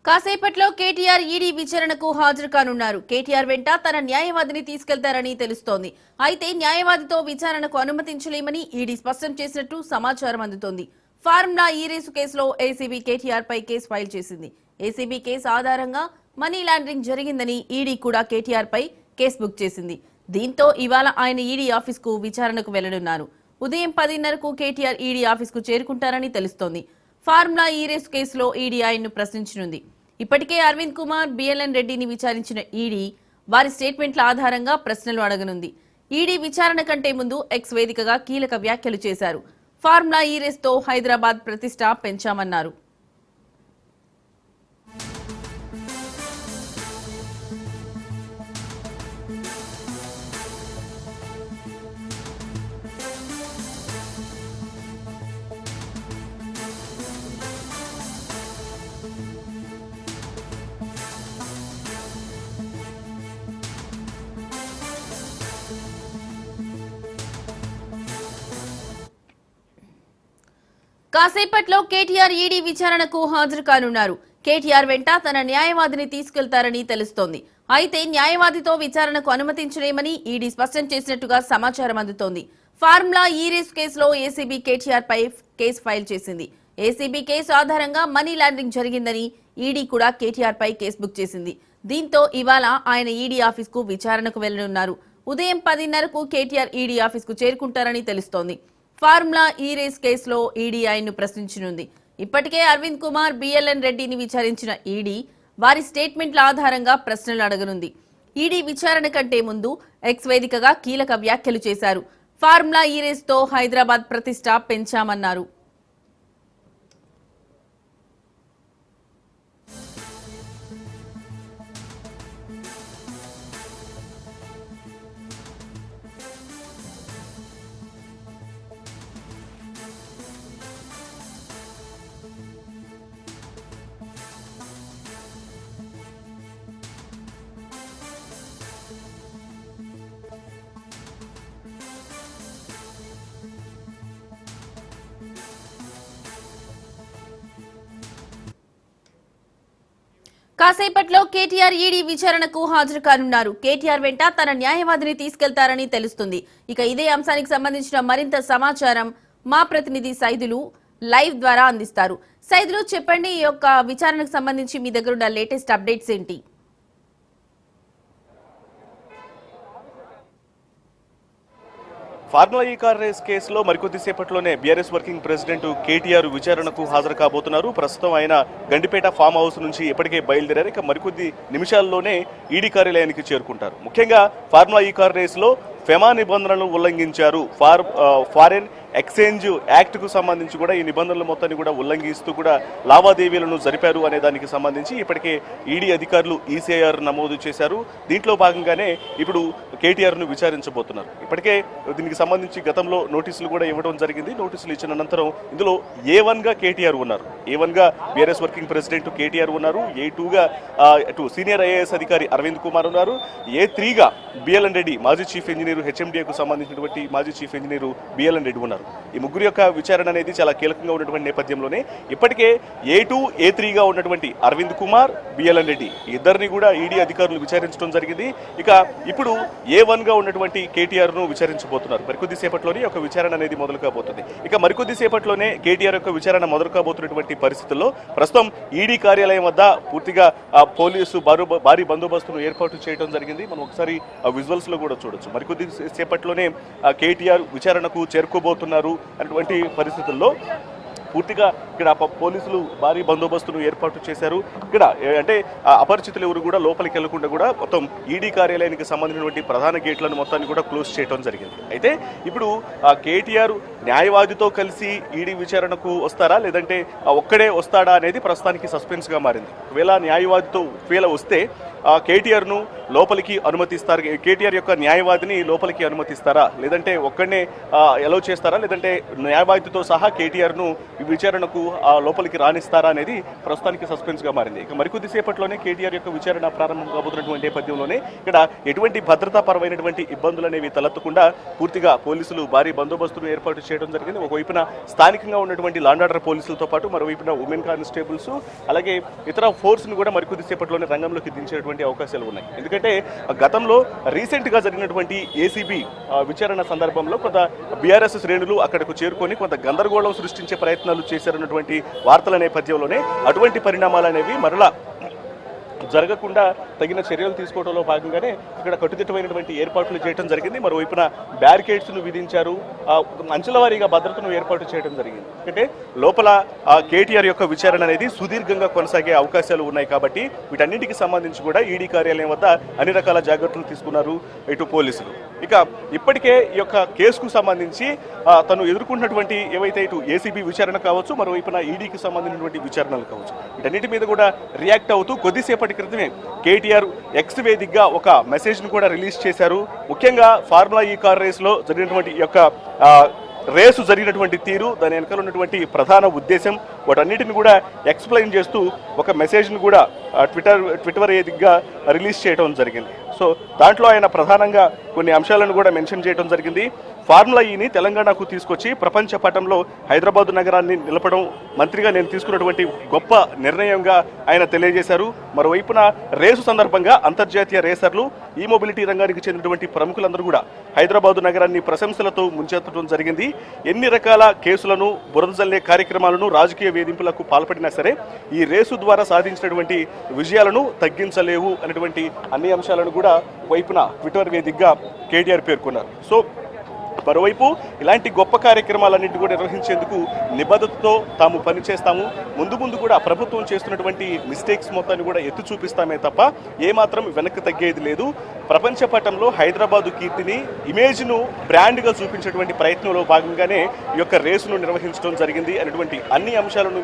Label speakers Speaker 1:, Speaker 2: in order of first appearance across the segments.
Speaker 1: కాసేపట్లో కేటీఆర్ ఈడీ విచారణకు హాజరు కానున్నారు. కేటీఆర్ వెంట తన న్యాయవాదిని తీసుకెళ్తారని తెలుస్తోంది. అయితే న్యాయవాదితో విచారణకు అనుమతించలేమని ఈడీ స్పష్టం చేసినట్టు సమాచారం అందుతోంది. ఫార్ములా ఈ రేసు కేసులో ఏసీబీ కేటీఆర్ పై కేసు ఫైల్ చేసింది. ఏసీబీ కేసు ఆధారంగా మనీ లాండరింగ్ జరిగిందని ఈడీ కూడా కేటీఆర్ పై కేసు బుక్ చేసింది. దీంతో ఇవాళ ఆయన ఈడీ ఆఫీస్కు విచారణకు వెళ్లనున్నారు. ఉదయం 10:30కు కేటీఆర్ ఈడీ ఆఫీస్కు చేరుకుంటారని తెలుస్తోంది. ఫార్ములా ఈ రేసు కేసులో ఈడీ ఆయన్ను ప్రశ్నించనుంది. ఇప్పటికే అరవింద్ కుమార్, బిఎల్ఎన్ రెడ్డిని విచారించిన ఈడీ వారి స్టేట్మెంట్ల ఆధారంగా ప్రశ్నలు అడగనుంది. ఈడీ విచారణ కంటే ముందు ఎక్స్ వేదికగా కీలక వ్యాఖ్యలు చేశారు. ఫార్ములా ఈ రేస్తో హైదరాబాద్ ప్రతిష్ట పెంచామన్నారు. కాసేపట్లో కేటీఆర్ ఈడీ విచారణకు హాజరు కానున్నారు. కేటీఆర్ వెంట తన న్యాయవాదిని తీసుకెళ్తారని తెలుస్తోంది. అయితే న్యాయవాదితో విచారణకు అనుమతించలేమని ఈడీ స్పష్టం చేసినట్టుగా సమాచారం అందుతోంది. ఫార్ములా ఈ రేసు కేసులో ఏసీబీ కేటీఆర్ పై కేసు ఫైల్ చేసింది. ఏసీబీ కేసు ఆధారంగా మనీ లాండరింగ్ జరిగిందని ఈడీ కూడా కేటీఆర్ పై కేసు బుక్ చేసింది. దీంతో ఇవాళ ఆయన ఈడీ ఆఫీస్కు విచారణకు వెళ్లనున్నారు. ఉదయం 10:30కు కేటీఆర్ ఈడీ ఆఫీస్కు చేరుకుంటారని తెలుస్తోంది. ఫార్ములా ఈ రేస్ కేసులో ఈడీ ఆయన్ను ప్రశ్నించనుంది. ఇప్పటికే అరవింద్ కుమార్, బిఎల్ఎన్ రెడ్డిని విచారించిన ఈడీ వారి స్టేట్మెంట్ల ఆధారంగా ప్రశ్నలు అడగనుంది. ఈడీ విచారణ కంటే ముందు ఎక్స్ వేదికగా కీలక వ్యాఖ్యలు చేశారు. ఫార్ములా ఈ రేస్తో హైదరాబాద్ ప్రతిష్ట పెంచామన్నారు. కాసేపట్లో కేటీఆర్ ఈడీ విచారణకు హాజరు కానున్నారు. కేటీఆర్ వెంట తన న్యాయవాదిని తీసుకెళ్తారని తెలుస్తుంది. ఇక ఇదే అంశానికి సంబంధించిన మరింత సమాచారం మా ప్రతినిధి సైదులు లైవ్ ద్వారా అందిస్తారు. సైదులు, చెప్పండి, ఈ యొక్క విచారణకు సంబంధించి మీ దగ్గర ఉన్న లేటెస్ట్ అప్డేట్స్ ఏంటి?
Speaker 2: ఫార్ములా ఈ కార్ రేస్ కేసులో మరికొద్దిసేపట్లోనే బీఆర్ఎస్ వర్కింగ్ ప్రెసిడెంట్ కేటీఆర్ విచారణకు హాజరు కాబోతున్నారు. ప్రస్తుతం ఆయన గండిపేట ఫామ్ హౌస్ నుంచి ఇప్పటికే బయలుదేరారు. ఇక మరికొద్ది నిమిషాల్లోనే ఈడీ కార్యాలయానికి చేరుకుంటారు. ముఖ్యంగా ఫార్ములా ఈ కార్ రేసులో ఫెమా నిబంధనలను ఉల్లంఘించారు, ఫారెన్ ఎక్స్చేంజ్ యాక్ట్కు సంబంధించి కూడా ఈ నిబంధనల మొత్తాన్ని కూడా ఉల్లంఘిస్తూ కూడా లావాదేవీలను జరిపారు అనే దానికి సంబంధించి ఇప్పటికే ఈడీ అధికారులు ఈసీఐఆర్ నమోదు చేశారు. దీంట్లో భాగంగానే ఇప్పుడు కేటీఆర్ను విచారించబోతున్నారు. ఇప్పటికే దీనికి సంబంధించి గతంలో నోటీసులు కూడా ఇవ్వడం జరిగింది. నోటీసులు ఇచ్చిన అనంతరం ఇందులో A1గా కేటీఆర్ ఉన్నారు. A1గా బీఆర్ఎస్ వర్కింగ్ ప్రెసిడెంట్ కేటీఆర్ ఉన్నారు. A2గా సీనియర్ ఐఏఎస్ అధికారి అరవింద్ కుమార్ ఉన్నారు. A3గా బిఎల్ఎన్ రెడ్డి, మాజీ చీఫ్ ఇంజనీర్, హెచ్ఎండిఏకు సంబంధించినటువంటి మాజీ చీఫ్ ఇంజనీర్ బిఎల్ఎన్ రెడ్డి ఉన్నారు. ఈ ముగ్గురు యొక్క విచారణ అనేది చాలా కీలకంగా ఉన్నటువంటి నేపథ్యంలోనే ఇప్పటికే A2, A3గా ఉన్నటువంటి అరవింద్ కుమార్, బిఎల్ఎన్ రెడ్డి ఇద్దరిని కూడా ఈడీ అధికారులు విచారించడం జరిగింది. ఇక ఇప్పుడు A1గా ఉన్నటువంటి కేటీఆర్ను విచారించబోతున్నారు. మరికొద్దిసేపట్లోనే ఒక విచారణ అనేది మొదలు కాబోతుంది. ఇక మరికొద్దిసేపట్లోనే కేటీఆర్ యొక్క విచారణ మొదలు కాబోతున్నటువంటి పరిస్థితుల్లో ప్రస్తుతం ఈడీ కార్యాలయం వద్ద పూర్తిగా పోలీసు భారీ బందోబస్తును ఏర్పాటు చేయడం జరిగింది. మనం ఒకసారి విజువల్స్ లో కూడా చూడొచ్చు. మరికొద్ది సేపట్లోనే కేటీఆర్ విచారణకు చేరుకోబోతున్నారు అటువంటి పరిస్థితుల్లో పూర్తిగా ఇక్కడ పోలీసులు భారీ బందోబస్తును ఏర్పాటు చేశారు. ఇక్కడ అంటే అపరిచితులు ఎవరు కూడా లోపలికి వెళ్లకుండా కూడా మొత్తం ఈడీ కార్యాలయానికి సంబంధించినటువంటి ప్రధాన గేట్లను మొత్తాన్ని కూడా క్లోజ్ చేయడం జరిగింది. అయితే ఇప్పుడు కేటీఆర్ న్యాయవాదితో కలిసి ఈడీ విచారణకు వస్తారా, లేదంటే ఒక్కడే వస్తాడా అనేది ప్రస్తుతానికి సస్పెన్స్ గా మారింది. ఒకవేళ న్యాయవాదితో వస్తే కేటీఆర్ను లోపలికి అనుమతిస్తారు, కేటీఆర్ యొక్క న్యాయవాదిని లోపలికి అనుమతిస్తారా, లేదంటే ఒక్కడనే అలౌ చేస్తారా, లేదంటే న్యాయవాదితో సహా కేటీఆర్ను విచారణకు లోపలికి రాణిస్తారా అనేది ప్రస్తుతానికి సస్పెన్స్ గా మారింది. ఇక మరికొద్ది సేపట్లోనే కేటీఆర్ యొక్క విచారణ ప్రారంభం కాబోతున్నటువంటి నేపథ్యంలోనే ఇక్కడ ఎటువంటి భద్రతాపరమైనటువంటి ఇబ్బందులు అనేవి తలెత్తకుండా పూర్తిగా పోలీసులు భారీ బందోబస్తును ఏర్పాటు చేయడం జరిగింది. ఒకవైపున స్థానికంగా ఉన్నటువంటి లాండ్ ఆర్డర్ పోలీసులతో పాటు మరోవైపున ఉమెన్ కానిస్టేబుల్స్ అలాగే ఇతర ఫోర్స్ ను కూడా మరికొద్ది సేపట్లోనే రంగంలోకి దించేటువంటి అవకాశాలు ఉన్నాయి. ఎందుకంటే గతంలో రీసెంట్ గా జరిగినటువంటి ఏసీబీ విచారణ సందర్భంలో కొంత బీఆర్ఎస్ శ్రేణులు అక్కడకు చేరుకొని కొంత గందరగోళం సృష్టించే ప్రయత్నాలు చేశారన్నటువంటి వార్తల నేపథ్యంలోనే అటువంటి పరిణామాలు అనేవి మరలా జరగకుండా తగిన చర్యలు తీసుకోవడంలో భాగంగానే ఇక్కడ కట్టుదిట్టమైనటువంటి ఏర్పాట్లు చేయడం జరిగింది. మరోవైపున బ్యారికేడ్స్ను విధించారు, అంచెల వారీగా భద్రతను ఏర్పాటు చేయడం జరిగింది. అంటే లోపల కేటీఆర్ యొక్క విచారణ అనేది సుదీర్ఘంగా కొనసాగే అవకాశాలు ఉన్నాయి కాబట్టి వీటన్నింటికి సంబంధించి కూడా ఈడీ కార్యాలయం వద్ద అన్ని రకాల జాగ్రత్తలు తీసుకున్నారు ఇటు పోలీసులు. ఇక ఇప్పటికే ఈ యొక్క కేసుకు సంబంధించి తను ఎదుర్కొన్నటువంటి ఏవైతే ఇటు ఏసీబీ విచారణ కావచ్చు, మరోవైపున ఈడీకి సంబంధించినటువంటి విచారణలు కావచ్చు, వీటన్నిటి మీద కూడా రియాక్ట్ అవుతూ కొద్దిసేపటి క్రితమే కేటీఆర్ ఎక్స్ వేదికగా ఒక మెసేజ్ను కూడా రిలీజ్ చేశారు. ముఖ్యంగా ఫార్ములా ఈ కార్ రేస్లో జరిగినటువంటి ఈ యొక్క రేసు జరిగినటువంటి తీరు, దాని వెనకాల ఉన్నటువంటి ప్రధాన ఉద్దేశం, వాటన్నిటిని కూడా ఎక్స్ప్లెయిన్ చేస్తూ ఒక మెసేజ్ను కూడా ట్విట్టర్ వేదికగా రిలీజ్ చేయడం జరిగింది. సో దాంట్లో ఆయన ప్రధానంగా కొన్ని అంశాలను కూడా మెన్షన్ చేయడం జరిగింది. ఫార్ములా ఈని తెలంగాణకు తీసుకొచ్చి ప్రపంచ పటంలో హైదరాబాద్ నగరాన్ని నిలపడం మంత్రిగా నేను తీసుకున్నటువంటి గొప్ప నిర్ణయంగా ఆయన తెలియజేశారు. మరోవైపున రేసు సందర్భంగా అంతర్జాతీయ రేసర్లు, ఈ మొబిలిటీ రంగానికి చెందినటువంటి ప్రముఖులందరూ కూడా హైదరాబాద్ నగరాన్ని ప్రశంసలతో ముంచెత్తడం జరిగింది. ఎన్ని రకాల కేసులను, బురద జల్లే కార్యక్రమాలను, రాజకీయ వేధింపులకు పాల్పడినా సరే ఈ రేసు ద్వారా సాధించినటువంటి విజయాలను తగ్గించలేవు అనేటువంటి అన్ని అంశాలను కూడా వైపున ట్విట్టర్ వేదికగా కేటీఆర్ పేర్కొన్నారు. సో మరోవైపు ఇలాంటి గొప్ప కార్యక్రమాలన్నింటి కూడా నిర్వహించేందుకు నిబద్ధతతో తాము పనిచేస్తాము, ముందు కూడా ప్రభుత్వం చేస్తున్నటువంటి మిస్టేక్స్ మొత్తాన్ని కూడా ఎత్తి చూపిస్తామే తప్ప ఏమాత్రం వెనక్కి తగ్గేది లేదు. ప్రపంచ పటంలో హైదరాబాదు కీర్తిని, ఇమేజ్ను బ్రాండ్గా చూపించేటువంటి ప్రయత్నంలో భాగంగానే ఈ యొక్క రేసును నిర్వహించడం జరిగింది అనేటువంటి అన్ని అంశాలను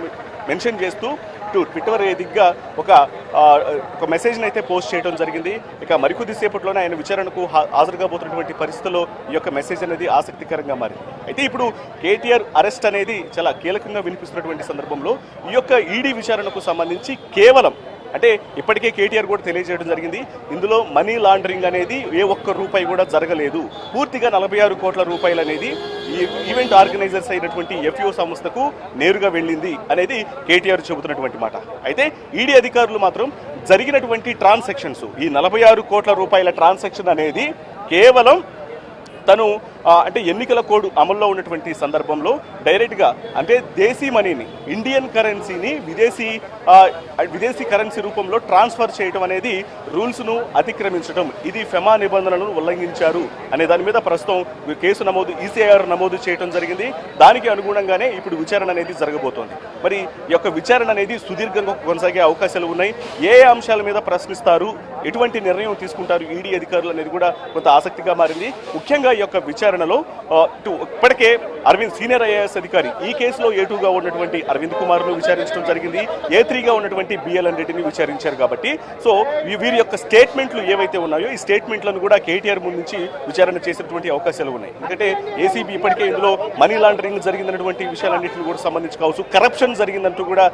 Speaker 2: మెన్షన్ చేస్తూ ట్విట్టర్ వేదికగా ఒక మెసేజ్ని అయితే పోస్ట్ చేయడం జరిగింది. ఇక మరికొద్ది సేపట్లోనే ఆయన విచారణకు హాజరు కాబోతున్నటువంటి పరిస్థితుల్లో ఈ యొక్క మెసేజ్ అనేది ఆసక్తికరంగా మారింది. అయితే ఇప్పుడు కేటీఆర్ అరెస్ట్ అనేది చాలా కీలకంగా వినిపిస్తున్నటువంటి సందర్భంలో ఈ యొక్క ఈడీ విచారణకు సంబంధించి కేవలం అంటే ఇప్పటికే కేటీఆర్ కూడా తెలియజేయడం జరిగింది, ఇందులో మనీ లాండరింగ్ అనేది ఏ ఒక్క రూపాయి కూడా జరగలేదు, పూర్తిగా 46 కోట్ల రూపాయలు అనేది ఈ ఈవెంట్ ఆర్గనైజర్స్ అయినటువంటి ఎఫ్ఓ సంస్థకు నేరుగా వెళ్ళింది అనేది కేటీఆర్ చెబుతున్నటువంటి మాట. అయితే ఈడీ అధికారులు మాత్రం జరిగినటువంటి ట్రాన్సాక్షన్స్, ఈ 46 కోట్ల రూపాయల ట్రాన్సాక్షన్ అనేది కేవలం తను అంటే ఎన్నికల కోడ్ అమల్లో ఉన్నటువంటి సందర్భంలో డైరెక్ట్గా అంటే దేశీ మనీని, ఇండియన్ కరెన్సీని విదేశీ కరెన్సీ రూపంలో ట్రాన్స్ఫర్ చేయడం అనేది రూల్స్ను అతిక్రమించడం, ఇది ఫెమా నిబంధనలను ఉల్లంఘించారు అనే దాని మీద ప్రస్తుతం కేసు ఈసీఐఆర్ నమోదు చేయడం జరిగింది. దానికి అనుగుణంగానే ఇప్పుడు విచారణ అనేది జరగబోతోంది. మరి ఈ యొక్క విచారణ అనేది సుదీర్ఘంగా కొనసాగే అవకాశాలు ఉన్నాయి. ఏ అంశాల మీద ప్రశ్నిస్తారు, ఎటువంటి నిర్ణయం తీసుకుంటారు ఈడీ అధికారులు అనేది కూడా కొంత ఆసక్తిగా మారింది. ముఖ్యంగా ఈ యొక్క విచారణలో ఇప్పటికే అరవింద్ సీనియర్ ఐఏఎస్ అధికారి, ఈ కేసులో A2గా ఉన్నటువంటి అరవింద్ కుమార్ను విచారించడం జరిగింది, A3గా ఉన్నటువంటి బిఎల్ఎన్ రెడ్డిని విచారించారు. కాబట్టి సో వీరి యొక్క స్టేట్మెంట్లు ఏవైతే ఉన్నాయో ఈ స్టేట్మెంట్లను కూడా కేటీఆర్ ముందు నుంచి విచారణ చేసినటువంటి అవకాశాలు ఉన్నాయి. ఎందుకంటే ఏసీబీ ఇప్పటికే ఇందులో మనీ లాండరింగ్ జరిగిందన్నటువంటి విషయాలన్నింటినీ కూడా సంబంధించి కావచ్చు, కరప్షన్ జరిగిందంటూ కూడా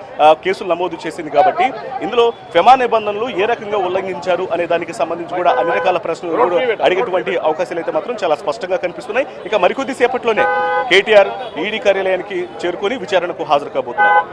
Speaker 2: కేసులు నమోదు చేసింది. కాబట్టి ఇందులో ఫెమా నిబంధనలు ఏ రకంగా ఉల్లంఘించారు అనే దానికి సంబంధించి కూడా అన్ని రకాల ప్రశ్నలు అడిగేటువంటి అవకాశాలు అయితే మాత్రం చాలా స్పష్టంగా కనిపిస్తున్నాయి. ఇక మరికొద్ది సేపట్లోనే కేటీఆర్ ఈడీ కార్యాలయానికి చేరుకొని విచారణకు హాజరు కాబోతున్నారు.